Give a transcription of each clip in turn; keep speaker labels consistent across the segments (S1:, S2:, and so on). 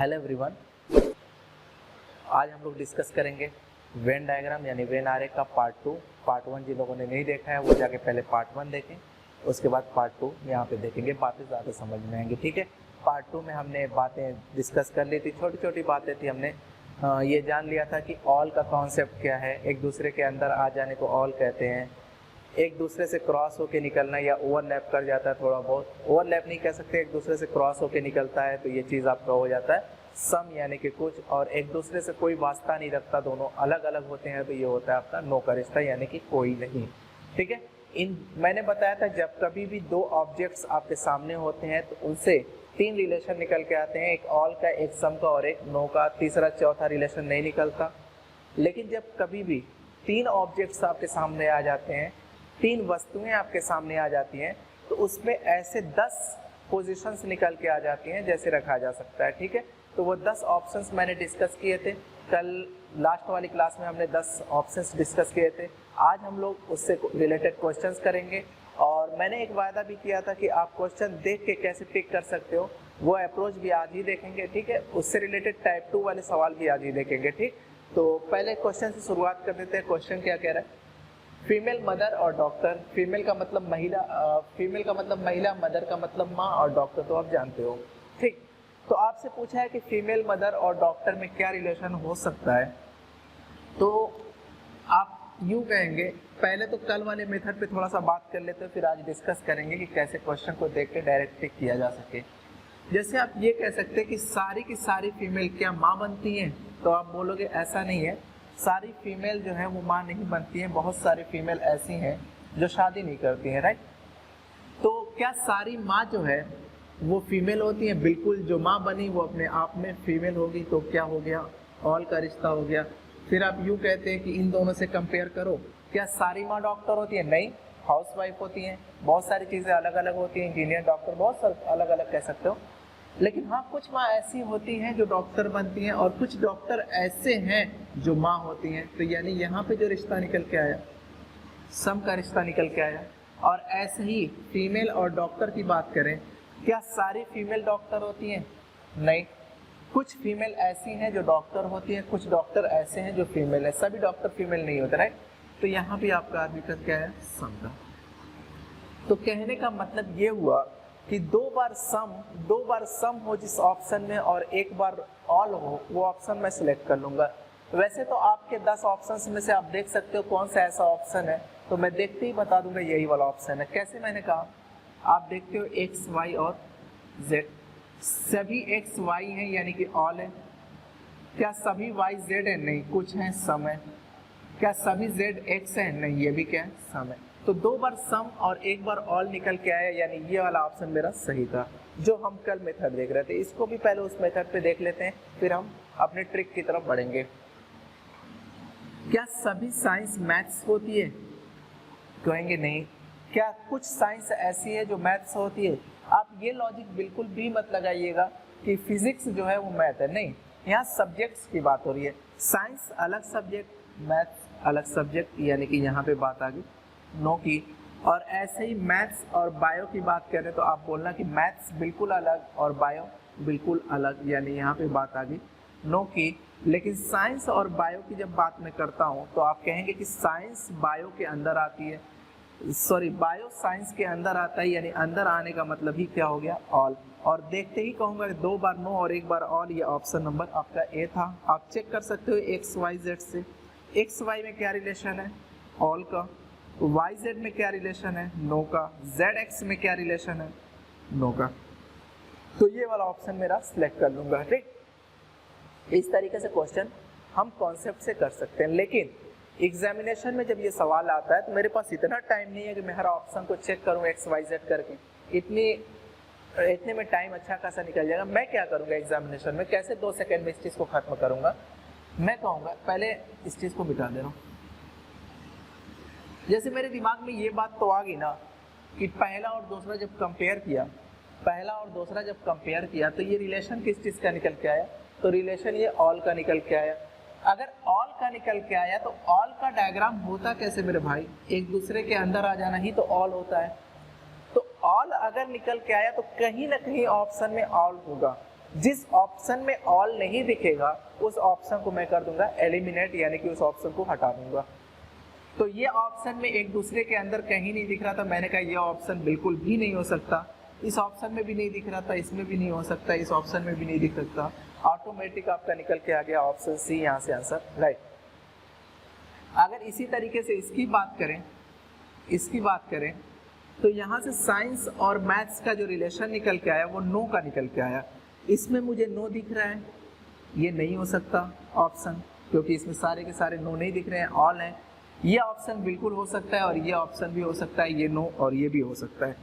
S1: Hello everyone, आज हम लोग डिस्कस करेंगे वेन डायग्राम यानी वेन आरेख का पार्ट 2। पार्ट 1 जिन लोगों ने नहीं देखा है वो जाके पहले पार्ट 1 देखें, उसके बाद पार्ट 2 यहाँ पे देखेंगे, बातें ज़्यादा समझ में आएंगी। ठीक है, पार्ट 2 में हमने बातें डिस्कस कर ली थी, छोटी छोटी बातें थी। हमने ये जान लिया था कि ऑल का कॉन्सेप्ट क्या है, एक दूसरे के अंदर आ जाने को ऑल कहते हैं, एक दूसरे से क्रॉस होके निकलना या ओवरलैप कर जाता है, थोड़ा बहुत ओवरलैप नहीं कह सकते, एक दूसरे से क्रॉस होके निकलता है तो ये चीज़ आपका हो जाता है सम यानी कि कुछ, और एक दूसरे से कोई वास्ता नहीं रखता, दोनों अलग अलग होते हैं तो ये होता है आपका नो का रिश्ता यानी कि कोई नहीं। ठीक है, मैंने बताया था जब कभी भी दो ऑब्जेक्ट्स आपके सामने होते हैं तो उनसे तीन रिलेशन निकल के आते हैं, एक ऑल का, एक सम का और एक नो का, तीसरा चौथा रिलेशन नहीं निकलता। लेकिन जब कभी भी तीन ऑब्जेक्ट्स आपके सामने आ जाते हैं, तीन वस्तुएं आपके सामने आ जाती हैं, तो उसमें ऐसे 10 पोजीशंस निकल के आ जाती हैं जैसे रखा जा सकता है। ठीक है, तो वो 10 ऑप्शंस मैंने डिस्कस किए थे कल लास्ट वाली क्लास में, हमने 10 ऑप्शंस डिस्कस किए थे। आज हम लोग उससे रिलेटेड क्वेश्चंस करेंगे और मैंने एक वायदा भी किया था कि आप क्वेश्चन देख के कैसे टिक कर सकते हो वो अप्रोच भी आज ही देखेंगे। ठीक है, उससे रिलेटेड टाइप 2 वाले सवाल भी आज ही देखेंगे। ठीक, तो पहले क्वेश्चन से शुरुआत कर देते हैं। क्वेश्चन क्या कह रहा है, फीमेल मदर और डॉक्टर, फीमेल का मतलब महिला, फीमेल का मतलब महिला, मदर का मतलब माँ और डॉक्टर तो आप जानते हो। ठीक, तो आपसे पूछा है कि फीमेल मदर और डॉक्टर में क्या रिलेशन हो सकता है, तो आप यूँ कहेंगे, पहले तो कल वाले मेथड पे थोड़ा सा बात कर लेते हैं, फिर आज डिस्कस करेंगे कि कैसे क्वेश्चन को देख के डायरेक्ट टिक किया जा सके। जैसे आप ये कह सकते हैं कि सारी की सारी फीमेल क्या माँ बनती हैं, तो आप बोलोगे ऐसा नहीं है, सारी फीमेल जो है वो माँ नहीं बनती हैं, बहुत सारी फीमेल ऐसी हैं जो शादी नहीं करती हैं। राइट, तो क्या सारी माँ जो है वो फीमेल होती हैं? बिल्कुल, जो माँ बनी वो अपने आप में फीमेल होगी, तो क्या हो गया, ऑल का रिश्ता हो गया। फिर आप यूँ कहते हैं कि इन दोनों से कंपेयर करो, क्या सारी माँ डॉक्टर होती है? नहीं, हाउसवाइफ होती हैं, बहुत सारी चीज़ें अलग अलग होती हैं, इंजीनियर, डॉक्टर, बहुत सारे अलग अलग कह सकते हो। लेकिन हाँ, कुछ माँ ऐसी होती हैं जो डॉक्टर बनती हैं और कुछ डॉक्टर ऐसे हैं जो माँ होती हैं, तो यानी यहाँ पे जो रिश्ता निकल के आया सम का रिश्ता निकल के आया। और ऐसे ही फीमेल और डॉक्टर की बात करें, क्या सारी फीमेल डॉक्टर होती हैं? नहीं, कुछ फीमेल ऐसी हैं जो डॉक्टर होती हैं, कुछ डॉक्टर ऐसे हैं जो फीमेल है, सभी डॉक्टर फीमेल नहीं होते। राइट, तो यहाँ भी आपका आर्टिकल क्या है, सम का। तो कहने का मतलब ये हुआ कि दो बार सम हो जिस ऑप्शन में और एक बार ऑल हो, वो ऑप्शन मैं सिलेक्ट कर लूँगा। वैसे तो आपके 10 ऑप्शंस में से आप देख सकते हो कौन सा ऐसा ऑप्शन है, तो मैं देखते ही बता दूंगा यही वाला ऑप्शन है। कैसे, मैंने कहा आप देखते हो एक्स, वाई और जेड, सभी एक्स वाई हैं यानी कि ऑल है। क्या सभी वाई जेड है? नहीं, कुछ है सम है। क्या सभी जेड एक्स है? नहीं, ये भी क्या है, सम है। तो दो बार सम और एक बार ऑल निकल के आया, यानी ये वाला ऑप्शन मेरा सही था जो हम कल मेथड देख रहे थे। इसको भी पहले उस मेथड पे देख लेते हैं, फिर हम अपने ट्रिक की तरफ बढ़ेंगे। क्या सभी साइंस मैथ्स होती है? कहेंगे नहीं। क्या कुछ साइंस ऐसी है जो मैथ्स होती है? आप ये लॉजिक बिल्कुल भी मत लगाइएगा कि फिजिक्स जो है वो मैथ है, नहीं, यहाँ सब्जेक्ट्स की बात हो रही है। साइंस अलग सब्जेक्ट, मैथ्स अलग सब्जेक्ट, यानी कि यहाँ पे बात आ गई नो की। और ऐसे ही मैथ्स और बायो की बात करें तो आप बोलना कि मैथ्स बिल्कुल अलग और बायो बिल्कुल अलग, यानी यहाँ पे बात आ गई नो की। लेकिन साइंस और बायो की जब बात मैं करता हूँ तो आप कहेंगे कि साइंस बायो के अंदर आती है, सॉरी, बायो साइंस के अंदर आता है, यानी अंदर आने का मतलब ही क्या हो गया, ऑल। और देखते ही कहूँगा दो बार नो और एक बार ऑल, ये ऑप्शन नंबर आपका ए था। आप चेक कर सकते हो एक्स वाई जेड से, एक्स वाई में क्या रिलेशन है, ऑल का, वाई जेड में क्या रिलेशन है, नो का, जेड एक्स में क्या रिलेशन है, नो का। तो ये वाला ऑप्शन मेरा सिलेक्ट कर लूँगा। ठीक, इस तरीके से क्वेश्चन हम कॉन्सेप्ट से कर सकते हैं। लेकिन एग्जामिनेशन में जब ये सवाल आता है तो मेरे पास इतना टाइम नहीं है कि मैं हर ऑप्शन को चेक करूं एक्स वाई जेड करके, इतने में टाइम अच्छा खासा निकल जाएगा। मैं क्या करूंगा एग्जामिनेशन में, कैसे 2 सेकंड में इस चीज़ को खत्म करूंगा, मैं कहूँगा पहले इस चीज़ को मिटा दे रहा हूँ। जैसे मेरे दिमाग में ये बात तो आ गई ना कि पहला और दूसरा जब कंपेयर किया तो ये रिलेशन किस चीज़ का निकल के आया, तो रिलेशन ये ऑल का निकल के आया। अगर ऑल का निकल के आया तो ऑल का डायग्राम होता कैसे मेरे भाई, एक दूसरे के अंदर आ जाना ही तो ऑल होता है। तो ऑल अगर निकल के आया तो कहीं ना कहीं ऑप्शन में ऑल होगा, जिस ऑप्शन में ऑल नहीं दिखेगा उस ऑप्शन को मैं कर दूंगा एलिमिनेट, यानी कि उस ऑप्शन को हटा दूंगा। तो ये ऑप्शन में एक दूसरे के अंदर कहीं नहीं दिख रहा था, मैंने कहा ये ऑप्शन बिल्कुल भी नहीं हो सकता, इस ऑप्शन में भी नहीं दिख रहा था, इसमें भी नहीं हो सकता, इस ऑप्शन में भी नहीं दिख सकता, ऑटोमेटिक आपका निकल के आ गया ऑप्शन सी, यहाँ से आंसर राइट। अगर इसी तरीके से इसकी बात करें तो यहाँ से साइंस और मैथ्स का जो रिलेशन निकल के आया वो नो का निकल के आया। इसमें मुझे नो दिख रहा है, ये नहीं हो सकता ऑप्शन, क्योंकि इसमें सारे के सारे नो नहीं दिख रहे हैं, ऑल हैं। ये ऑप्शन बिल्कुल हो सकता है और ये ऑप्शन भी हो सकता है, ये नो और ये भी हो सकता है।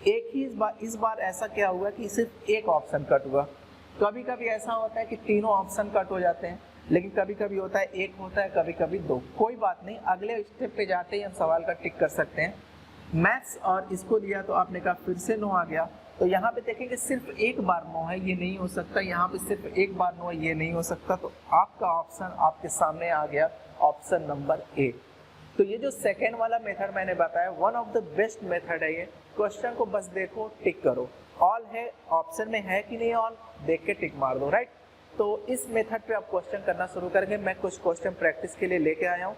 S1: एक ही इस बार ऐसा क्या हुआ कि सिर्फ एक ऑप्शन कट हुआ। कभी कभी ऐसा होता है कि तीनों ऑप्शन कट हो जाते हैं, लेकिन कभी कभी होता है एक होता है, कभी कभी दो। कोई बात नहीं, अगले स्टेप पे जाते ही हम सवाल का टिक कर सकते हैं। मैथ्स और इसको लिया तो आपने कहा फिर से नो आ गया, तो यहाँ पे देखेंगे सिर्फ एक बार नो है, ये नहीं हो सकता, यहाँ पे सिर्फ एक बार नो है, ये नहीं हो सकता। तो आपका ऑप्शन आपके सामने आ गया, ऑप्शन नंबर ए। तो ये जो सेकेंड वाला मेथड मैंने बताया, one of the best method है ये। क्वेश्चन को बस देखो, टिक करो, ऑल है ऑप्शन में है कि नहीं ऑल, देख के टिक मार दो राइट। तो इस मेथड पे आप क्वेश्चन करना शुरू करेंगे। मैं कुछ क्वेश्चन प्रैक्टिस के लिए लेके आया हूँ,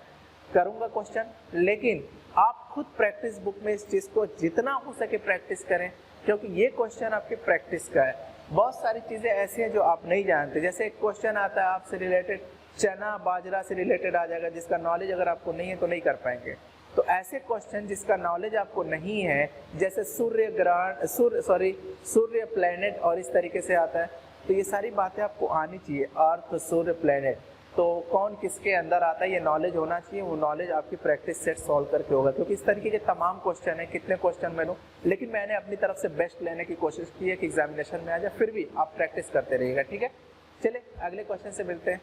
S1: करूँगा क्वेश्चन, लेकिन आप खुद प्रैक्टिस बुक में इस चीज़ को जितना हो सके प्रैक्टिस करें, क्योंकि ये क्वेश्चन आपके प्रैक्टिस का है। बहुत सारी चीज़ें ऐसी हैं जो आप नहीं जानते, जैसे एक क्वेश्चन आता है आपसे रिलेटेड, चना बाजरा से रिलेटेड आ जाएगा, जिसका नॉलेज अगर आपको नहीं है तो नहीं कर पाएंगे। तो ऐसे क्वेश्चन जिसका नॉलेज आपको नहीं है, जैसे सूर्य ग्रहण, सूर्य प्लैनेट और इस तरीके से आता है, तो ये सारी बातें आपको आनी चाहिए। अर्थ, सूर्य, प्लैनेट, तो कौन किसके अंदर आता है ये नॉलेज होना चाहिए। वो नॉलेज आपकी प्रैक्टिस सेट सॉल्व करके होगा, क्योंकि इस तरीके के तमाम क्वेश्चन है, कितने क्वेश्चन मैं लूँ, लेकिन मैंने अपनी तरफ से बेस्ट लेने की कोशिश की है कि एग्जामिनेशन में आ जाए। फिर भी आप प्रैक्टिस करते रहिएगा, ठीक है। चलिए अगले क्वेश्चन से मिलते हैं।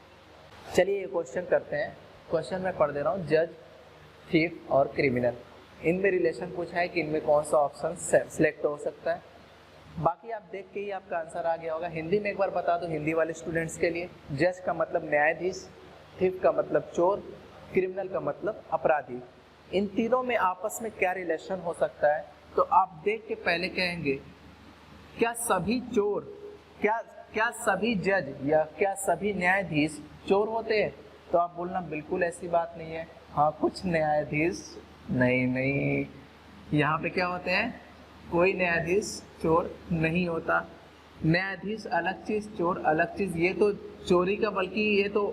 S1: चलिए ये क्वेश्चन करते हैं। क्वेश्चन मैं पढ़ दे रहा हूँ, जज, थीफ और क्रिमिनल, इनमें रिलेशन पूछा है कि इनमें कौन सा ऑप्शन सेलेक्ट हो सकता है। बाकी आप देख के ही आपका आंसर आ गया होगा। हिंदी में एक बार बता दो हिंदी वाले स्टूडेंट्स के लिए। जज का मतलब न्यायाधीश, थीफ का मतलब चोर, क्रिमिनल का मतलब अपराधी। इन तीनों में आपस में क्या रिलेशन हो सकता है, तो आप देख के पहले कहेंगे क्या सभी चोर, क्या सभी जज या क्या सभी न्यायाधीश चोर होते हैं, तो आप बोलना बिल्कुल ऐसी बात नहीं है। हाँ, कुछ न्यायाधीश नहीं, यहाँ पे क्या होते हैं, कोई न्यायाधीश चोर नहीं होता। न्यायाधीश अलग चीज, चोर अलग चीज। ये तो चोरी का बल्कि ये तो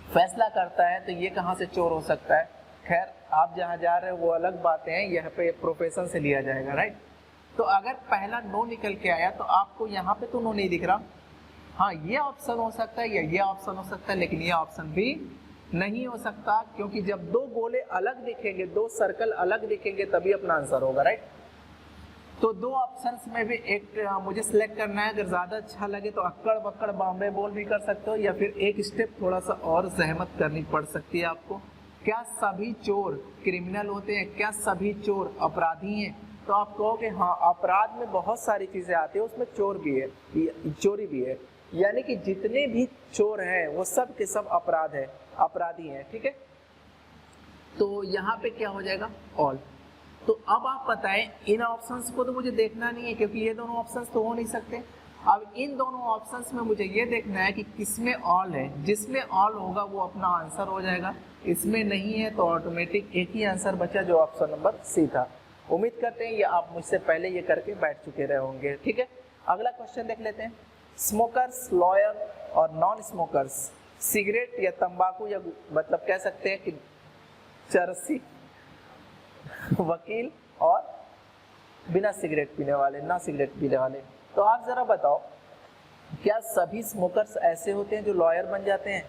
S1: फैसला करता है, तो ये कहाँ से चोर हो सकता है। खैर आप जहाँ जा रहे हो वो अलग बातें हैं, यहाँ पे प्रोफेशन से लिया जाएगा राइट। तो अगर पहला नो निकल के आया तो आपको यहाँ पे तो नो नहीं दिख रहा। हाँ, ये ऑप्शन हो सकता है या ये ऑप्शन हो सकता है, लेकिन ये ऑप्शन भी नहीं हो सकता, क्योंकि जब दो गोले अलग दिखेंगे, दो सर्कल अलग दिखेंगे, तभी अपना आंसर होगा राइट। तो दो ऑप्शंस में भी एक मुझे सिलेक्ट करना है। अगर ज़्यादा अच्छा लगे तो अक्कड़ बक्कड़ बॉम्बे बोल भी कर सकते हो, या फिर एक स्टेप थोड़ा सा और जहमत करनी पड़ सकती है आपको। क्या सभी चोर क्रिमिनल होते हैं, क्या सभी चोर अपराधी हैं, तो आप कहोगे हाँ, अपराध में बहुत सारी चीज़ें आती है, उसमें चोर भी है, चोरी भी है, यानी कि जितने भी चोर हैं वो सब के सब अपराधी हैं, ठीक है। तो यहाँ पे क्या हो जाएगा, ऑल। तो अब आप बताएं, इन ऑप्शंस को तो मुझे देखना नहीं है, क्योंकि ये दोनों ऑप्शंस तो हो नहीं सकते। अब इन दोनों ऑप्शंस में मुझे ये देखना है कि किसमें ऑल है। जिसमें ऑल होगा वो अपना आंसर हो जाएगा, इसमें नहीं है तो ऑटोमेटिक एक ही आंसर बचा, जो ऑप्शन नंबर सी था। उम्मीद करते हैं ये आप मुझसे पहले ये करके बैठ चुके रहे होंगे, ठीक है। अगला क्वेश्चन देख लेते हैं। स्मोकर्स, लॉयर और नॉन स्मोकर्स, सिगरेट या तंबाकू, या मतलब कह सकते हैं कि चरसी, वकील और बिना सिगरेट पीने वाले, ना सिगरेट पीने वाले। तो आप जरा बताओ, क्या सभी स्मोकर्स ऐसे होते हैं जो लॉयर बन जाते हैं?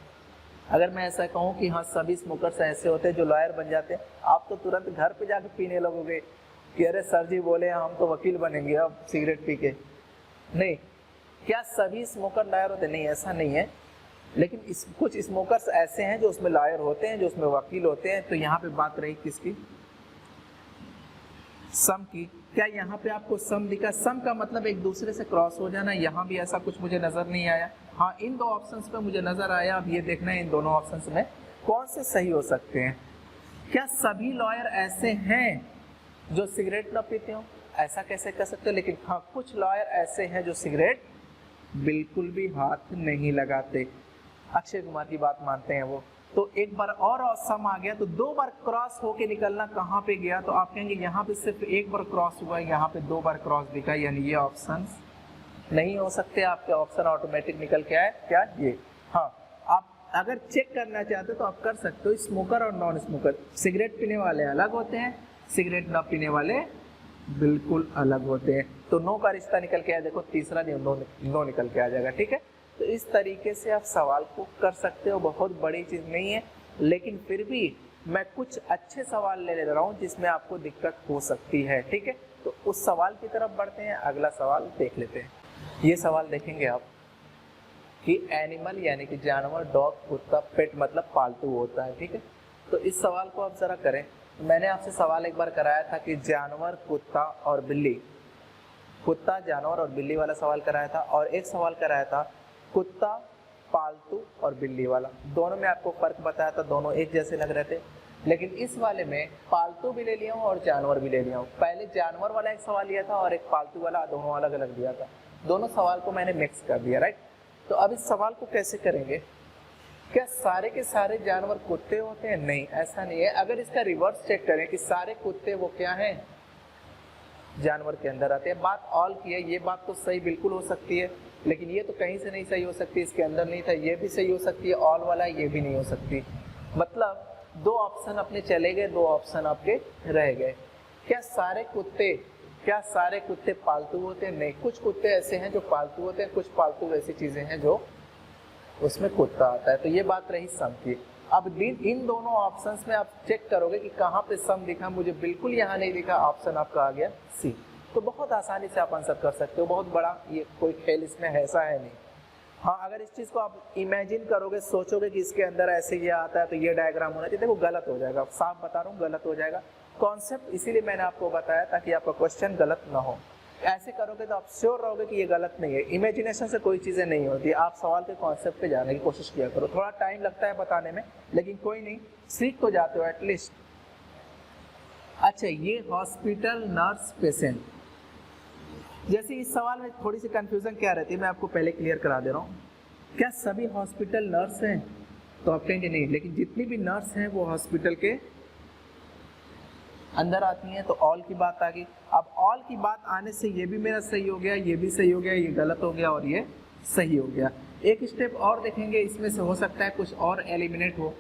S1: अगर मैं ऐसा कहूँ कि हाँ सभी स्मोकर्स ऐसे होते हैं जो लॉयर बन जाते हैं, आप तो तुरंत घर पे जाके पीने लगोगे कि अरे सर जी बोले हम तो वकील बनेंगे अब सिगरेट पी के। नहीं, क्या सभी स्मोकर लॉयर होते? नहीं, ऐसा नहीं है। लेकिन कुछ स्मोकर्स ऐसे हैं जो उसमें लॉयर होते हैं, जो उसमें वकील होते हैं। तो यहाँ पे बात रही किसकी, सम की। क्या यहाँ पे आपको सम दिखा? सम का मतलब एक दूसरे से क्रॉस हो जाना। यहाँ भी ऐसा कुछ मुझे नजर नहीं आया। हाँ, इन दो ऑप्शंस पे मुझे नजर आया। अब ये देखना है इन दोनों ऑप्शंस में कौन से सही हो सकते हैं। क्या सभी लॉयर ऐसे हैं जो सिगरेट न पीते हो? ऐसा कैसे कर सकते हो, लेकिन हाँ कुछ लॉयर ऐसे हैं जो सिगरेट बिल्कुल भी हाथ नहीं लगाते। अक्षय कुमार की बात मानते हैं वो। तो एक बार और सम आ गया तो 2 बार क्रॉस होके निकलना कहाँ पे गया, तो आप कहेंगे यहाँ पे सिर्फ 1 बार क्रॉस हुआ, यहाँ पे 2 बार क्रॉस दिखा, यानी ये ऑप्शन नहीं हो सकते। आपके ऑप्शन ऑटोमेटिक निकल के आए क्या, ये। हाँ, आप अगर चेक करना चाहते हो तो आप कर सकते हो। स्मोकर और नॉन स्मोकर, सिगरेट पीने वाले अलग होते हैं, सिगरेट ना पीने वाले बिल्कुल अलग होते हैं। तो नो का रिश्ता निकल के आया, देखो तीसरा नो निकल के आ जाएगा, ठीक है। तो इस तरीके से आप सवाल को कर सकते हो, बहुत बड़ी चीज़ नहीं है, लेकिन फिर भी मैं कुछ अच्छे सवाल ले रहा हूँ जिसमें आपको दिक्कत हो सकती है, ठीक है। तो उस सवाल की तरफ बढ़ते हैं, अगला सवाल देख लेते हैं। ये सवाल देखेंगे आप कि एनिमल यानी कि जानवर, डॉग कुत्ता, पेट मतलब पालतू होता है, ठीक है। तो इस सवाल को आप जरा करें। मैंने आपसे सवाल एक बार कराया था कि जानवर, कुत्ता और बिल्ली, कुत्ता, जानवर और बिल्ली वाला सवाल कराया था, और एक सवाल कराया था कुत्ता, पालतू और बिल्ली वाला। दोनों में आपको फर्क बताया था, दोनों एक जैसे लग रहे थे, लेकिन इस वाले में पालतू भी ले लिया हूँ और जानवर भी ले लिया हूँ। पहले जानवर वाला एक सवाल लिया था और एक पालतू वाला, दोनों अलग अलग दिया था। दोनों सवाल को मैंने मिक्स कर दिया, राइट। तो अब इस सवाल को कैसे करेंगे, क्या सारे के सारे जानवर कुत्ते होते हैं? नहीं, ऐसा नहीं है। अगर इसका रिवर्स चेक करें कि सारे कुत्ते वो क्या हैं, जानवर के अंदर आते हैं। बात ऑल की है, ये बात तो सही बिल्कुल हो सकती है, लेकिन ये तो कहीं से नहीं सही हो सकती, इसके अंदर नहीं था, ये भी सही हो सकती है, ऑल वाला ये भी नहीं हो सकती। मतलब 2 ऑप्शन अपने चले गए, 2 ऑप्शन आपके रह गए। क्या सारे कुत्ते पालतू होते हैं? नहीं, कुछ कुत्ते ऐसे हैं जो पालतू होते हैं, कुछ पालतू ऐसी चीजें हैं जो उसमें कुत्ता आता है। तो ये बात रही सम की। अब इन दोनों ऑप्शंस में आप चेक करोगे कि कहाँ पे सम दिखा, मुझे बिल्कुल यहाँ नहीं दिखा, ऑप्शन आपका आ गया सी। तो बहुत आसानी से आप आंसर कर सकते हो, बहुत बड़ा ये कोई खेल इसमें ऐसा है नहीं। हाँ, अगर इस चीज़ को आप इमेजिन करोगे, सोचोगे कि इसके अंदर ऐसे ये आता है तो ये डायग्राम होना चाहिए, देखो गलत हो जाएगा, साफ बता रहा हूँ गलत हो जाएगा। कॉन्सेप्ट इसीलिए मैंने आपको बताया ताकि आपका क्वेश्चन गलत ना हो। ऐसे करोगे तो आप श्योर रहोगे कि ये गलत नहीं है। इमेजिनेशन से कोई चीज़ें नहीं होती, आप सवाल के कॉन्सेप्ट पे जाने की कोशिश किया करो। थोड़ा टाइम लगता है बताने में, लेकिन कोई नहीं, सीख तो जाते हो एटलीस्ट। अच्छा, ये हॉस्पिटल नर्स पेशेंट, जैसे इस सवाल में थोड़ी सी कंफ्यूजन क्या रहती है, मैं आपको पहले क्लियर करा दे रहा हूँ। क्या सभी हॉस्पिटल नर्स हैं? तो आप कहेंगे नहीं, लेकिन जितनी भी नर्स हैं वो हॉस्पिटल के अंदर आती हैं, तो ऑल की बात आ गई। अब ऑल की बात आने से ये भी मेरा सही हो गया, ये भी सही हो गया, ये गलत हो गया और ये सही हो गया। एक स्टेप और देखेंगे, इसमें से हो सकता है कुछ और एलिमिनेट हो।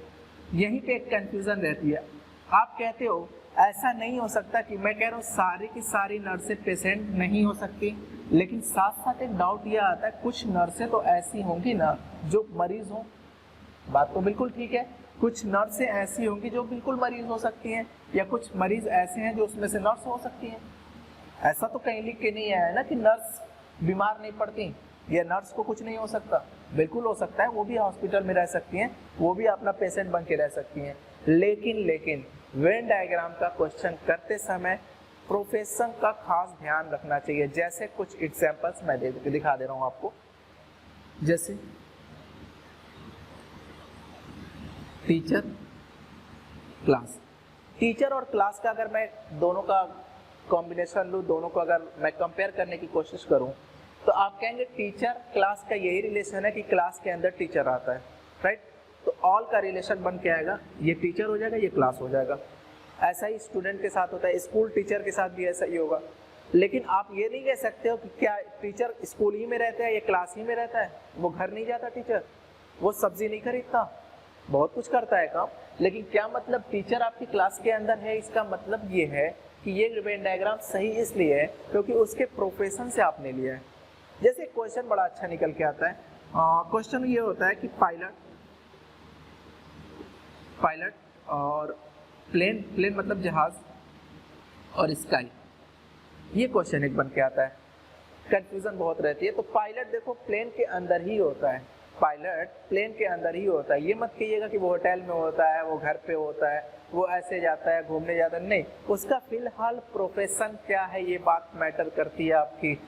S1: यहीं पे एक कंफ्यूजन रहती है। आप कहते हो ऐसा नहीं हो सकता कि मैं कह रहा हूँ सारी की सारी नर्सें पेशेंट नहीं हो सकती, लेकिन साथ साथ एक डाउट यह आता है कुछ नर्सें तो ऐसी होंगी ना जो मरीज हों। बात तो बिल्कुल ठीक है, कुछ नर्सें ऐसी होंगी जो बिल्कुल मरीज हो सकती हैं, या कुछ मरीज ऐसे हैं जो उसमें से नर्स हो सकती हैं। ऐसा तो कहीं लिख के नहीं आया है ना कि नर्स बीमार नहीं पड़ती या नर्स को कुछ नहीं हो सकता। बिल्कुल हो सकता है, वो भी हॉस्पिटल में रह सकती हैं, वो भी अपना पेशेंट बन के रह सकती हैं। लेकिन वेन डायग्राम का क्वेश्चन करते समय प्रोफेशन का खास ध्यान रखना चाहिए। जैसे कुछ एग्जाम्पल्स मैं दिखा दे रहा हूँ आपको। जैसे टीचर, क्लास। टीचर और क्लास का अगर मैं दोनों का कॉम्बिनेशन लूँ, दोनों को अगर मैं कंपेयर करने की कोशिश करूँ, तो आप कहेंगे टीचर क्लास का यही रिलेशन है कि क्लास के अंदर टीचर आता है, राइट। तो ऑल का रिलेशन बन के आएगा, ये टीचर हो जाएगा, ये क्लास हो जाएगा। ऐसा ही स्टूडेंट के साथ होता है, स्कूल टीचर के साथ भी ऐसा ही होगा। लेकिन आप ये नहीं कह सकते हो कि क्या टीचर स्कूल ही में रहता है या क्लास ही में रहता है। वो घर नहीं जाता टीचर, वो सब्जी नहीं खरीदता, बहुत कुछ करता है काम। लेकिन क्या मतलब टीचर आपकी क्लास के अंदर है, इसका मतलब ये है कि ये वेन डायग्राम सही इसलिए है क्योंकि उसके प्रोफेशन से आपने लिया है। जैसे क्वेश्चन बड़ा अच्छा निकल के आता है। क्वेश्चन ये होता है कि पायलट और प्लेन मतलब जहाज और स्काई, ये क्वेश्चन एक बन के आता है। कंफ्यूजन बहुत रहती है। तो पायलट देखो प्लेन के अंदर ही होता है, पायलट प्लेन के अंदर ही होता है। ये मत कहिएगा कि वो होटल में होता है, वो घर पे होता है, वो ऐसे जाता है, घूमने जाता है, नहीं। उसका फिलहाल प्रोफेशन क्या है ये बात मैटर करती है आपकी।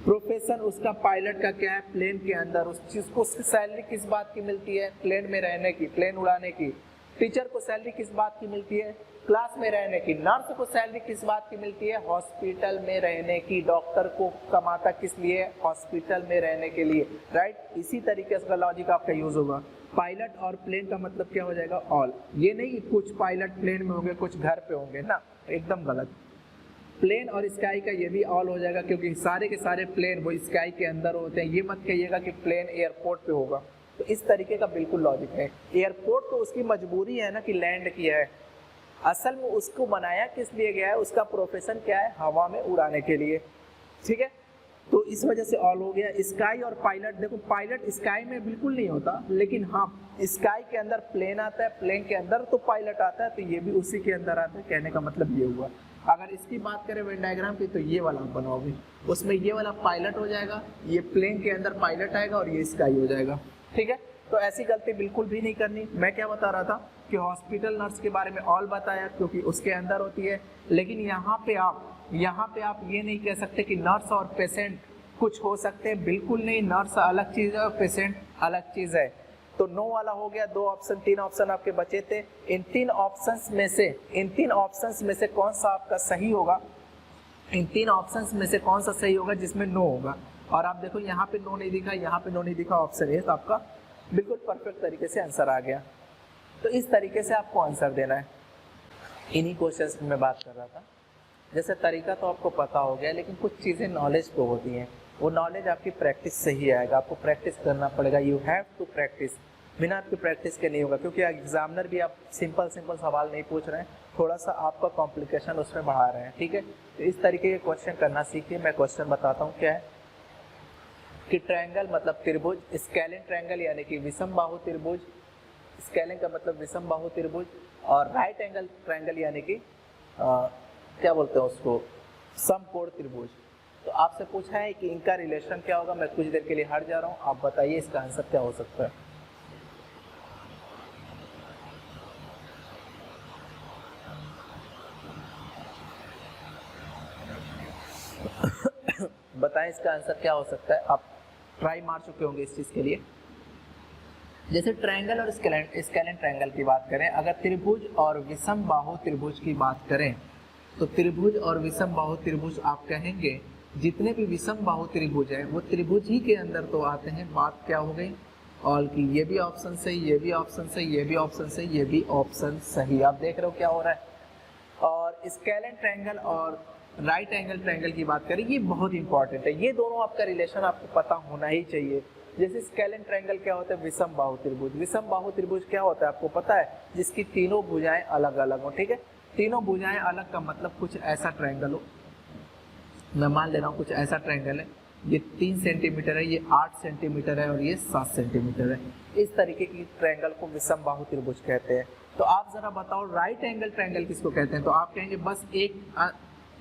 S1: प्रोफेशन उसका पायलट का क्या है, प्लेन के अंदर उस चीज को, उसकी सैलरी किस बात की मिलती है, प्लेन में रहने की, प्लेन उड़ाने की। टीचर को सैलरी किस बात की मिलती है? क्लास में रहने की। नर्स को सैलरी किस बात की मिलती है? हॉस्पिटल में रहने की। डॉक्टर को कमाता किस लिए? हॉस्पिटल में रहने के लिए, राइट। इसी तरीके से लॉजिक आपका यूज होगा। पायलट और प्लेन का मतलब क्या हो जाएगा? ऑल। ये नहीं कुछ पायलट प्लेन में होंगे कुछ घर पे होंगे ना, एकदम गलत। प्लेन और स्काई का ये भी ऑल हो जाएगा, क्योंकि सारे के सारे प्लेन वो स्काई के अंदर होते हैं। ये मत कहिएगा कि प्लेन एयरपोर्ट पे होगा। तो इस तरीके का बिल्कुल लॉजिक है। एयरपोर्ट तो उसकी मजबूरी है ना कि लैंड किया है, असल में उसको बनाया किस लिए गया है? उसका प्रोफेशन क्या है? हवा में उड़ाने के लिए, ठीक है। तो इस वजह से ऑल हो गया। स्काई और पायलट, देखो पायलट स्काई में बिल्कुल नहीं होता, लेकिन हाँ स्काई के अंदर प्लेन आता है, प्लेन के अंदर तो पायलट आता है, तो ये भी उसी के अंदर आता है। कहने का मतलब ये हुआ। अगर इसकी बात करें वेन डायग्राम की, तो ये वाला बनाओगे, उसमें ये वाला पायलट हो जाएगा, ये प्लेन के अंदर पायलट आएगा और ये स्काई हो जाएगा, ठीक है। तो ऐसी गलती बिल्कुल भी नहीं करनी। मैं क्या बता रहा था कि हॉस्पिटल नर्स के बारे में ऑल बताया क्योंकि उसके अंदर होती है, लेकिन यहाँ पे आप ये नहीं कह सकते कि नर्स और पेशेंट कुछ हो सकते हैं, बिल्कुल नहीं। नर्स अलग चीज़ है और पेशेंट अलग चीज़ है। तो नो वाला हो गया। 2 ऑप्शन 3 ऑप्शन आपके बचे थे। इन तीन ऑप्शंस में से कौन सा आपका सही होगा? इन 3 ऑप्शंस में से कौन सा सही होगा जिसमें नो होगा? और आप देखो यहाँ पे नो नहीं दिखा, यहाँ पे नो नहीं दिखा, ऑप्शन ए तो आपका बिल्कुल परफेक्ट तरीके से आंसर आ गया। तो इस तरीके से आपको आंसर देना है। इन्हीं क्वेश्चंस में मैं बात कर रहा था। जैसे तरीका तो आपको पता हो गया, लेकिन कुछ चीज़ें नॉलेज पे होती हैं। वो नॉलेज आपकी प्रैक्टिस से ही आएगा। आपको प्रैक्टिस करना पड़ेगा। You have to practice. बिना आपकी प्रैक्टिस के नहीं होगा, क्योंकि एग्जामिनर भी आप सिंपल सवाल नहीं पूछ रहे हैं, थोड़ा सा आपका कॉम्प्लिकेशन उसमें बढ़ा रहे हैं, ठीक है। तो इस तरीके के क्वेश्चन करना सीखिए। मैं क्वेश्चन बताता हूँ क्या है कि ट्रायंगल मतलब त्रिभुज, स्केलिन ट्रायंगल यानी कि विषम बाहु त्रिभुज, स्केलिन का मतलब विषम बाहु त्रिभुज, और राइट एंगल ट्रायंगल यानी कि क्या बोलते हैं उसको, समकोण त्रिभुज। तो आपसे पूछा है कि इनका रिलेशन क्या होगा। मैं कुछ देर के लिए हट जा रहा हूँ, आप बताइए इसका आंसर क्या हो सकता है। बताएं इसका आंसर क्या हो सकता है। आप ट्राई मार चुके होंगे इस चीज़ के लिए। जैसे ट्रायंगल और स्केलिन ट्रायंगल की बात करें, अगर त्रिभुज और विषम बाहु त्रिभुज की बात करें, तो त्रिभुज और विषम बाहु त्रिभुज आप कहेंगे जितने भी विषम बाहु त्रिभुज हैं वो त्रिभुज ही के अंदर तो आते हैं। बात क्या हो गई ऑल की। ये भी ऑप्शन सही, ये भी ऑप्शन सही, ये भी ऑप्शन सही, ये भी ऑप्शन सही। आप देख रहे हो क्या हो रहा है। और स्केलिन ट्रायंगल और राइट एंगल ट्रायंगल की बात करें, ये बहुत इंपॉर्टेंट है। ये दोनों आपका रिलेशन आपको पता होना ही चाहिए। जैसे स्केलिन ट्रायंगल क्या होता है? विषम बाहु त्रिभुज। विषम बाहु त्रिभुज क्या होता है आपको पता है? जिसकी तीनों भुजाएं अलग अलग हो, ठीक है। तीनों भुजाएं अलग का मतलब कुछ ऐसा ट्रायंगल हो। मैं मान ले रहा हूँ कुछ ऐसा ट्रायंगल है, ये 3 सेंटीमीटर है, ये 8 सेंटीमीटर है और ये 7 सेंटीमीटर है। इस तरीके की ट्रायंगल को विषम बाहु त्रिभुज कहते हैं। तो आप जरा बताओ राइट एंगल ट्रायंगल किसको कहते हैं? तो आप कहेंगे बस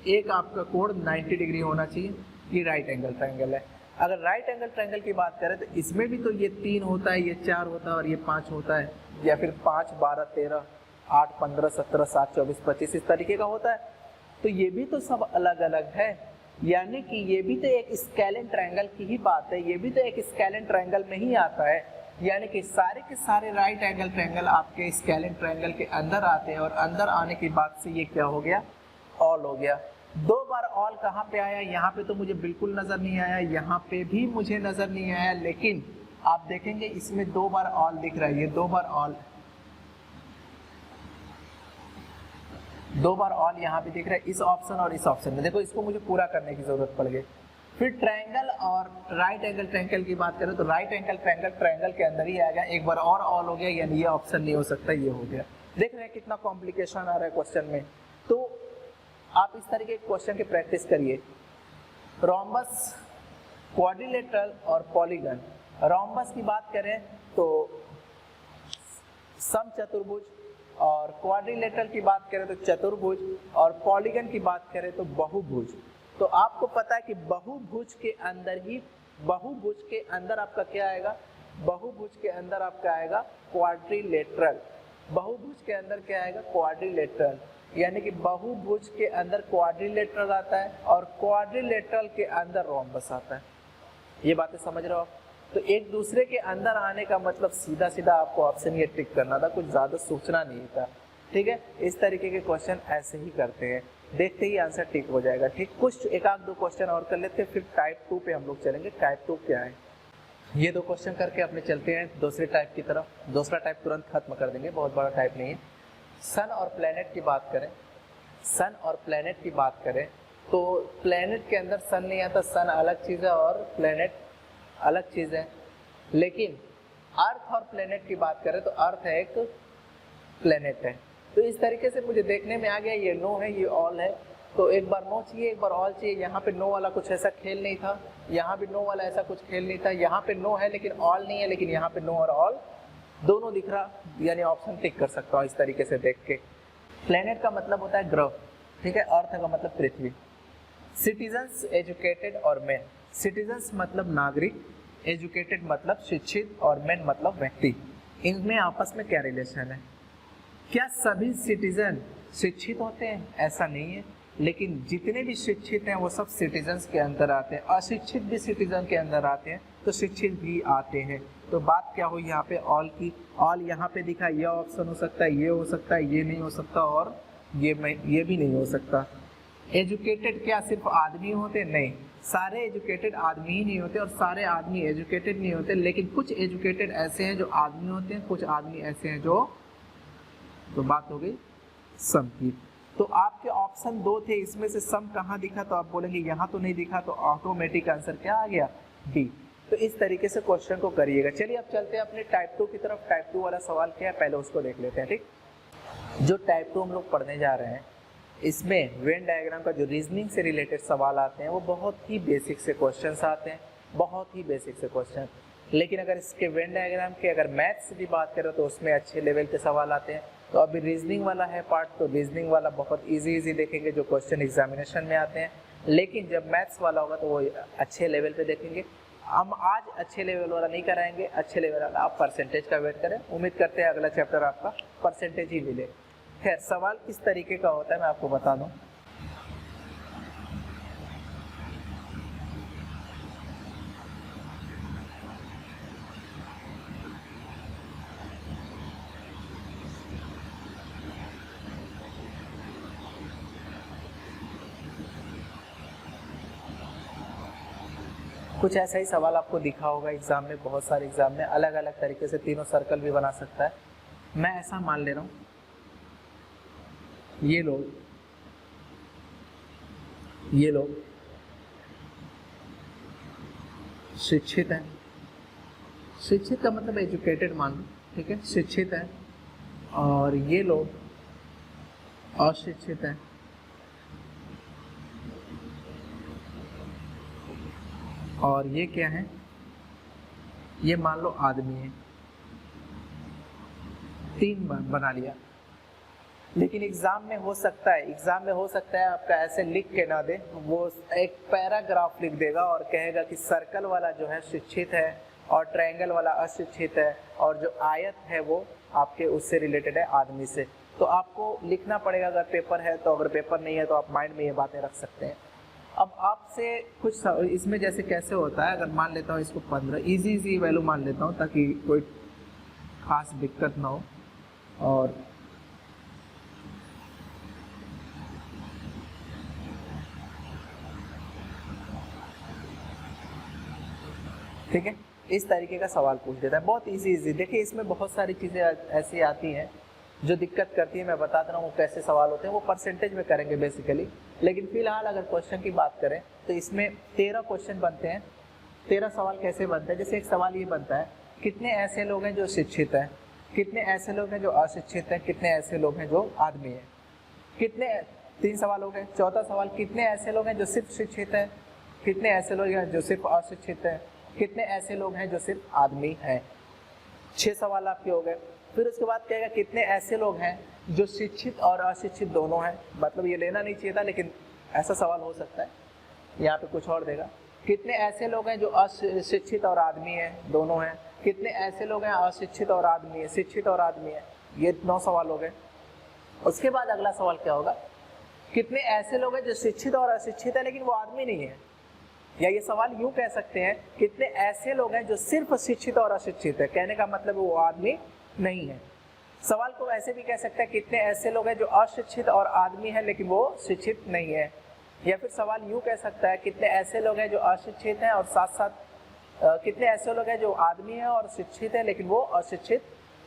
S1: एक आपका कोण 90 डिग्री होना चाहिए, ये राइट एंगल ट्रायंगल है। अगर राइट एंगल ट्रायंगल की बात करें तो इसमें भी तो ये 3 होता है, ये 4 होता है और ये 5 होता है, या फिर 5, 12, 13, 8, 15, 17, 7, 24, 25 इस तरीके का होता है। तो ये भी तो सब अलग अलग है, यानी कि ये भी तो एक स्केलिन ट्रायंगल की ही बात है। ये भी तो एक स्केलिन ट्रायंगल में ही आता है, यानी कि सारे के सारे राइट एंगल ट्रायंगल आपके स्केलिन ट्रायंगल के अंदर आते हैं। और अंदर आने की बात से ये क्या हो गया? ऑल हो गया। 2 बार ऑल कहाँ पे आया? यहाँ पे तो मुझे बिल्कुल नजर नहीं आया, यहाँ पे भी मुझे नजर नहीं आया, लेकिन आप देखेंगे इसमें 2 बार ऑल दिख रहा है। ये 2 बार ऑल, 2 बार ऑल यहाँ पे दिख रहा है, इस ऑप्शन और इस ऑप्शन में। देखो इसको मुझे पूरा करने की जरूरत पड़ गई। फिर ट्रायंगल और राइट एंगल ट्रायंगल की बात करें तो राइट एंगल ट्रायंगल ट्रायंगल के अंदर ही आएगा। एक बार और ऑल हो गया, यानी ये ऑप्शन नहीं हो सकता, ये हो गया। देख रहे हैं कितना कॉम्प्लिकेशन आ रहा है क्वेश्चन में। तो आप इस तरीके के क्वेश्चन की प्रैक्टिस करिए। रोम्बस, क्वाड्रिलेटरल और पॉलीगन। रोम्बस की बात करें तो समचतुर्भुज, और क्वाड्रिलेटरल की बात करें तो चतुर्भुज, और पॉलीगन की बात करें तो बहुभुज। तो आपको पता है कि बहुभुज के अंदर आपका क्या आएगा? बहुभुज के अंदर आपका आएगा क्वाड्रिलेटरल। बहुभुज के अंदर क्या आएगा? क्वाड्रिलेटरल। यानी कि बहुभुज के अंदर क्वाड्रिलेटरल आता है और क्वाड्रिलेटरल के अंदर रोम्बस आता है। ये बातें समझ रहे हो आप? तो एक दूसरे के अंदर आने का मतलब सीधा सीधा आपको ऑप्शन ये टिक करना था, कुछ ज़्यादा सोचना नहीं था। ठीक है, इस तरीके के क्वेश्चन ऐसे ही करते हैं, देखते ही आंसर टिक हो जाएगा। ठीक, कुछ एक आध दो क्वेश्चन और कर लेते हैं, फिर टाइप 2 पे हम लोग चलेंगे। टाइप 2 क्या है, ये दो क्वेश्चन करके अपने चलते हैं दूसरे टाइप की तरफ। दूसरा टाइप तुरंत खत्म कर देंगे, बहुत बड़ा टाइप नहीं है। सन और प्लेनेट की बात करें, सन और प्लेनेट की बात करें तो प्लेनेट के अंदर सन नहीं आता, सन अलग चीज़ है और प्लेनेट अलग चीज़ है। लेकिन अर्थ और प्लेनेट की बात करें तो अर्थ है एक, प्लेनेट है। तो इस तरीके से मुझे देखने में आ गया ये नो है, ये ऑल है, तो एक बार नो चाहिए, एक बार ऑल चाहिए। यहाँ पे नो वाला कुछ ऐसा खेल नहीं था, यहाँ भी नो वाला ऐसा कुछ खेल नहीं था। यहाँ पे नो है लेकिन ऑल नहीं है, लेकिन यहाँ पे नो और ऑल दोनों दिख रहा, यानी ऑप्शन टिक कर सकता हूँ इस तरीके से देख के। प्लेनेट का मतलब होता है ग्रह, ठीक है। अर्थ का मतलब पृथ्वी। सिटीजन्स, एजुकेटेड और मैन। सिटीजन्स मतलब नागरिक, एजुकेटेड मतलब शिक्षित और मैन मतलब व्यक्ति। इनमें आपस में क्या रिलेशन है? क्या सभी सिटीजन शिक्षित होते हैं? ऐसा नहीं है, लेकिन जितने भी शिक्षित हैं वो सब सिटीजन्स के अंदर आते हैं। अशिक्षित भी सिटीजन के अंदर आते हैं, तो शिक्षित भी आते हैं। तो बात क्या हुई यहाँ पे ऑल की? ऑल यहाँ पे दिखा, ये ऑप्शन हो सकता है, ये हो सकता है, ये नहीं हो सकता और ये भी नहीं हो सकता। एजुकेटेड क्या सिर्फ आदमी होते? नहीं, सारे एजुकेटेड आदमी ही नहीं होते और सारे आदमी एजुकेटेड नहीं होते, लेकिन कुछ एजुकेटेड ऐसे हैं जो आदमी होते हैं, कुछ आदमी ऐसे हैं जो, तो बात हो गई सम की। तो आपके ऑप्शन 2 थे, इसमें से सम कहाँ दिखा? तो आप बोलेंगे यहाँ तो नहीं दिखा, तो ऑटोमेटिक आंसर क्या आ गया? डी। तो इस तरीके से क्वेश्चन को करिएगा। चलिए अब चलते हैं अपने टाइप 2 की तरफ। टाइप 2 वाला सवाल क्या है पहले उसको देख लेते हैं। ठीक, जो टाइप 2 हम लोग पढ़ने जा रहे हैं, इसमें वेन डायग्राम का जो रीजनिंग से रिलेटेड सवाल आते हैं वो बहुत ही बेसिक से क्वेश्चंस आते हैं, बहुत ही बेसिक से क्वेश्चन। लेकिन अगर इसके वेन डायग्राम के अगर मैथ्स की बात करें तो उसमें अच्छे लेवल के सवाल आते हैं। तो अभी रीजनिंग वाला है पार्ट, तो रीजनिंग वाला बहुत इजी देखेंगे जो क्वेश्चन एग्जामिनेशन में आते हैं। लेकिन जब मैथ्स वाला होगा तो वो अच्छे लेवल पे देखेंगे। हम आज अच्छे लेवल वाला नहीं कराएंगे, अच्छे लेवल वाला आप परसेंटेज का वेट करें। उम्मीद करते हैं अगला चैप्टर आपका परसेंटेज ही मिले। खैर, सवाल किस तरीके का होता है मैं आपको बता दूं। कुछ ऐसा ही सवाल आपको दिखा होगा एग्जाम में, बहुत सारे एग्जाम में अलग अलग तरीके से तीनों सर्कल भी बना सकता है। मैं ऐसा मान ले रहा हूँ ये लोग शिक्षित हैं। शिक्षित का मतलब एजुकेटेड मान लो, ठीक है, शिक्षित है। और ये लोग अशिक्षित हैं। और ये क्या है? ये मान लो आदमी है। 3 बना लिया। लेकिन एग्जाम में हो सकता है आपका ऐसे लिख के ना दे, वो एक पैराग्राफ लिख देगा और कहेगा कि सर्कल वाला जो है शिक्षित है और ट्रायंगल वाला अशिक्षित है और जो आयत है वो आपके उससे रिलेटेड है, आदमी से। तो आपको लिखना पड़ेगा अगर पेपर है तो, अगर पेपर नहीं है तो आप माइंड में ये बातें रख सकते हैं। अब आपसे कुछ इसमें जैसे कैसे होता है, अगर मान लेता हूँ इसको 15 इजी वैल्यू मान लेता हूँ ताकि कोई खास दिक्कत ना हो। और ठीक है, इस तरीके का सवाल पूछ देता है, बहुत इजी। देखिए इसमें बहुत सारी चीज़ें ऐसी आती हैं जो दिक्कत करती है। मैं बता रहा हूँ कैसे सवाल होते हैं, वो परसेंटेज में करेंगे बेसिकली। लेकिन फिलहाल अगर क्वेश्चन की बात करें तो इसमें 13 क्वेश्चन बनते हैं। 13 सवाल कैसे बनते हैं? जैसे एक सवाल ये बनता है, कितने ऐसे लोग हैं जो शिक्षित हैं, कितने ऐसे लोग हैं जो अशिक्षित हैं, कितने ऐसे लोग हैं जो आदमी हैं। कितने 3 सवाल हो गए। चौथा सवाल, कितने ऐसे लोग हैं जो सिर्फ शिक्षित हैं, कितने ऐसे लोग हैं जो सिर्फ अशिक्षित हैं, कितने ऐसे लोग हैं जो सिर्फ आदमी हैं। 6 सवाल आपके हो गए। फिर उसके बाद कहेगा कितने ऐसे लोग हैं जो शिक्षित और अशिक्षित दोनों हैं। मतलब ये लेना नहीं चाहिए था, लेकिन ऐसा सवाल हो सकता है। यहाँ पे कुछ और देगा, कितने ऐसे लोग हैं जो अशिक्षित और आदमी हैं, दोनों हैं। कितने ऐसे लोग हैं अशिक्षित और आदमी है, शिक्षित और आदमी है। ये 9 सवाल हो गए। उसके बाद अगला सवाल क्या होगा, कितने ऐसे लोग हैं जो शिक्षित और अशिक्षित है लेकिन वो आदमी नहीं है। या ये सवाल यूं कह सकते हैं, कितने ऐसे लोग हैं जो सिर्फ शिक्षित और अशिक्षित है। कहने का मतलब वो आदमी नहीं है। सवाल को ऐसे भी कह सकते हैं, कितने ऐसे लोग हैं जो अशिक्षित और आदमी है लेकिन वो शिक्षित नहीं है। या फिर सवाल यूं कह सकता है, कितने ऐसे लोग हैं जो अशिक्षित हैं और साथ साथ कितने ऐसे लोग हैं जो आदमी है और शिक्षित है लेकिन वो अशिक्षित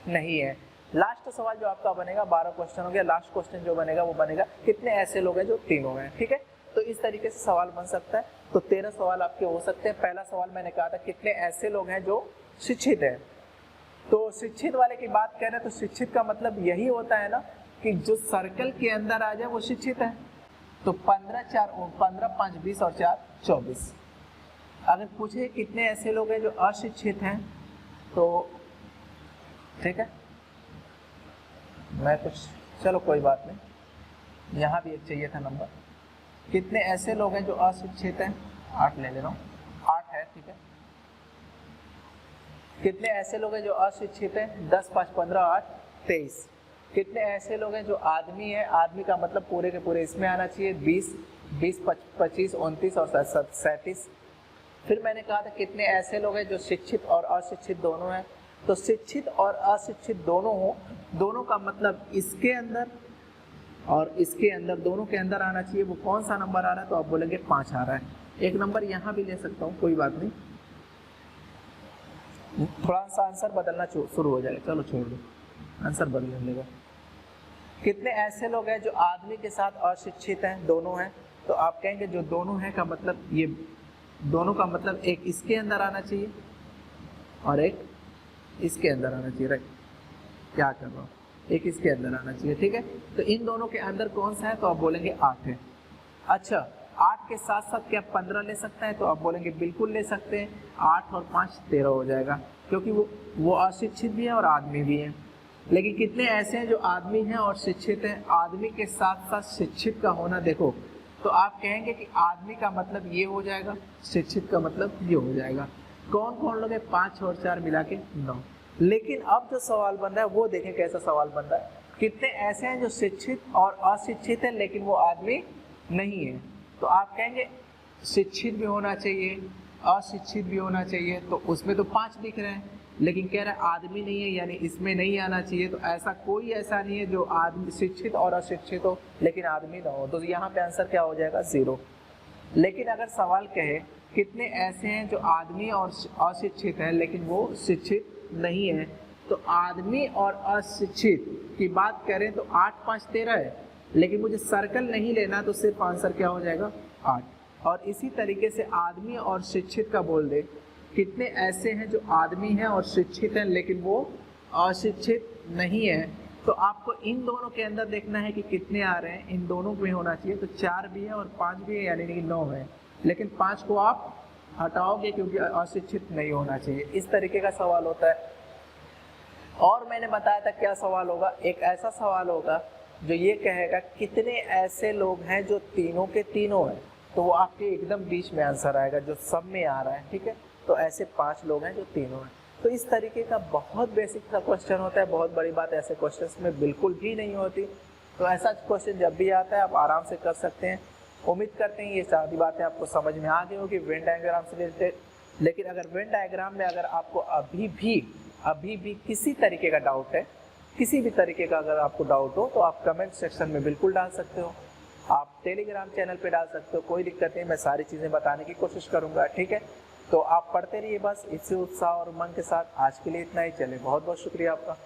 S1: नहीं है। लास्ट सवाल जो आपका बनेगा, 12 क्वेश्चन हो गया, लास्ट क्वेश्चन जो बनेगा वो बनेगा कितने ऐसे लोग हैं जो तीनों हैं। ठीक है, तो इस तरीके से सवाल बन सकता है। तो 13 सवाल आपके हो सकते हैं। पहला सवाल मैंने कहा था कितने ऐसे लोग हैं जो शिक्षित हैं। तो शिक्षित वाले की बात करें तो शिक्षित का मतलब यही होता है ना कि जो सर्कल के अंदर आ जाए वो शिक्षित है। तो 15 5 20 और 4 24। अगर पूछे कितने ऐसे लोग हैं जो अशिक्षित हैं, तो ठीक है, मैं कुछ, चलो कोई बात नहीं, यहाँ भी एक चाहिए था नंबर। कितने ऐसे लोग हैं जो अशिक्षित हैं, 8 ले रहा हूँ, 8 है, ठीक है। कितने ऐसे लोग हैं जो अशिक्षित हैं, 10 5 15 8 23। कितने ऐसे लोग हैं जो आदमी है, आदमी का मतलब पूरे के पूरे इसमें आना चाहिए, 20 20 25 29 और 37। फिर मैंने कहा था कितने ऐसे लोग हैं जो शिक्षित और अशिक्षित दोनों हैं। तो शिक्षित और अशिक्षित दोनों हो, दोनों का मतलब इसके अंदर और इसके अंदर, दोनों के अंदर आना चाहिए। वो कौन सा नंबर आ रहा है, तो आप बोलेंगे 5 आ रहा है। एक नंबर यहाँ भी ले सकता हूँ, कोई बात नहीं, थोड़ा सा आंसर बदलना शुरू हो जाएगा। चलो छोड़ दो, आंसर बदल लेगा। कितने ऐसे लोग हैं जो आदमी के साथ अशिक्षित हैं, दोनों हैं। तो आप कहेंगे जो दोनों हैं का मतलब, ये दोनों का मतलब एक इसके अंदर आना चाहिए और एक इसके अंदर आना चाहिए। राइट, क्या कर रहा हूँ, एक इसके अंदर आना चाहिए। ठीक है, तो इन दोनों के अंदर कौन सा है, तो आप बोलेंगे 8 है। अच्छा, 8 के साथ साथ क्या 15 ले सकते हैं, तो आप बोलेंगे बिल्कुल ले सकते हैं। 8 और 5 13 हो जाएगा, क्योंकि वो अशिक्षित भी है और आदमी भी है। लेकिन कितने ऐसे हैं जो आदमी हैं और शिक्षित हैं, आदमी के साथ साथ शिक्षित का होना देखो, तो आप कहेंगे कि आदमी का मतलब ये हो जाएगा, शिक्षित का मतलब ये हो जाएगा। कौन कौन लोग हैं, 5 और 4 मिला के 9। लेकिन अब जो सवाल बन रहा है वो देखें कैसा सवाल बन रहा है। कितने ऐसे हैं जो शिक्षित और अशिक्षित है लेकिन वो आदमी नहीं है। तो आप कहेंगे शिक्षित भी होना चाहिए, अशिक्षित भी होना चाहिए, तो उसमें तो 5 दिख रहे हैं, लेकिन कह रहा है आदमी नहीं है, यानी इसमें नहीं आना चाहिए। तो ऐसा नहीं है जो आदमी शिक्षित और अशिक्षित हो लेकिन आदमी ना हो, तो यहाँ पे आंसर क्या हो जाएगा, 0। लेकिन अगर सवाल कहे कितने ऐसे हैं जो आदमी और अशिक्षित हैं लेकिन वो शिक्षित नहीं है, तो आदमी और अशिक्षित की बात करें तो 8 5 13 है, लेकिन मुझे सर्कल नहीं लेना, तो सिर्फ आंसर क्या हो जाएगा, 8। और इसी तरीके से आदमी और शिक्षित का बोल दे, कितने ऐसे हैं जो आदमी हैं और शिक्षित हैं लेकिन वो अशिक्षित नहीं है, तो आपको इन दोनों के अंदर देखना है कि कितने आ रहे हैं, इन दोनों में होना चाहिए। तो 4 भी है और 5 भी है, यानी कि 9 है, लेकिन 5 को आप हटाओगे क्योंकि अशिक्षित नहीं होना चाहिए। इस तरीके का सवाल होता है। और मैंने बताया था क्या सवाल होगा, एक ऐसा सवाल होगा जो ये कहेगा कितने ऐसे लोग हैं जो तीनों के तीनों हैं, तो वो आपके एकदम बीच में आंसर आएगा जो सब में आ रहा है। ठीक है, तो ऐसे 5 लोग हैं जो तीनों हैं। तो इस तरीके का बहुत बेसिक सा क्वेश्चन होता है। बहुत बड़ी बात ऐसे क्वेश्चन में बिल्कुल भी नहीं होती। तो ऐसा क्वेश्चन जब भी आता है आप आराम से कर सकते हैं। उम्मीद करते हैं ये सारी बातें आपको समझ में आ गई होगी वेन डायग्राम से रिलेटेड। लेकिन अगर वेन डायग्राम में अगर आपको अभी भी किसी तरीके का डाउट है, किसी भी तरीके का अगर आपको डाउट हो, तो आप कमेंट सेक्शन में बिल्कुल डाल सकते हो, आप टेलीग्राम चैनल पे डाल सकते हो, कोई दिक्कत नहीं, मैं सारी चीज़ें बताने की कोशिश करूँगा। ठीक है, तो आप पढ़ते रहिए बस इसी उत्साह और उमंग के साथ। आज के लिए इतना ही, चले, बहुत बहुत शुक्रिया आपका।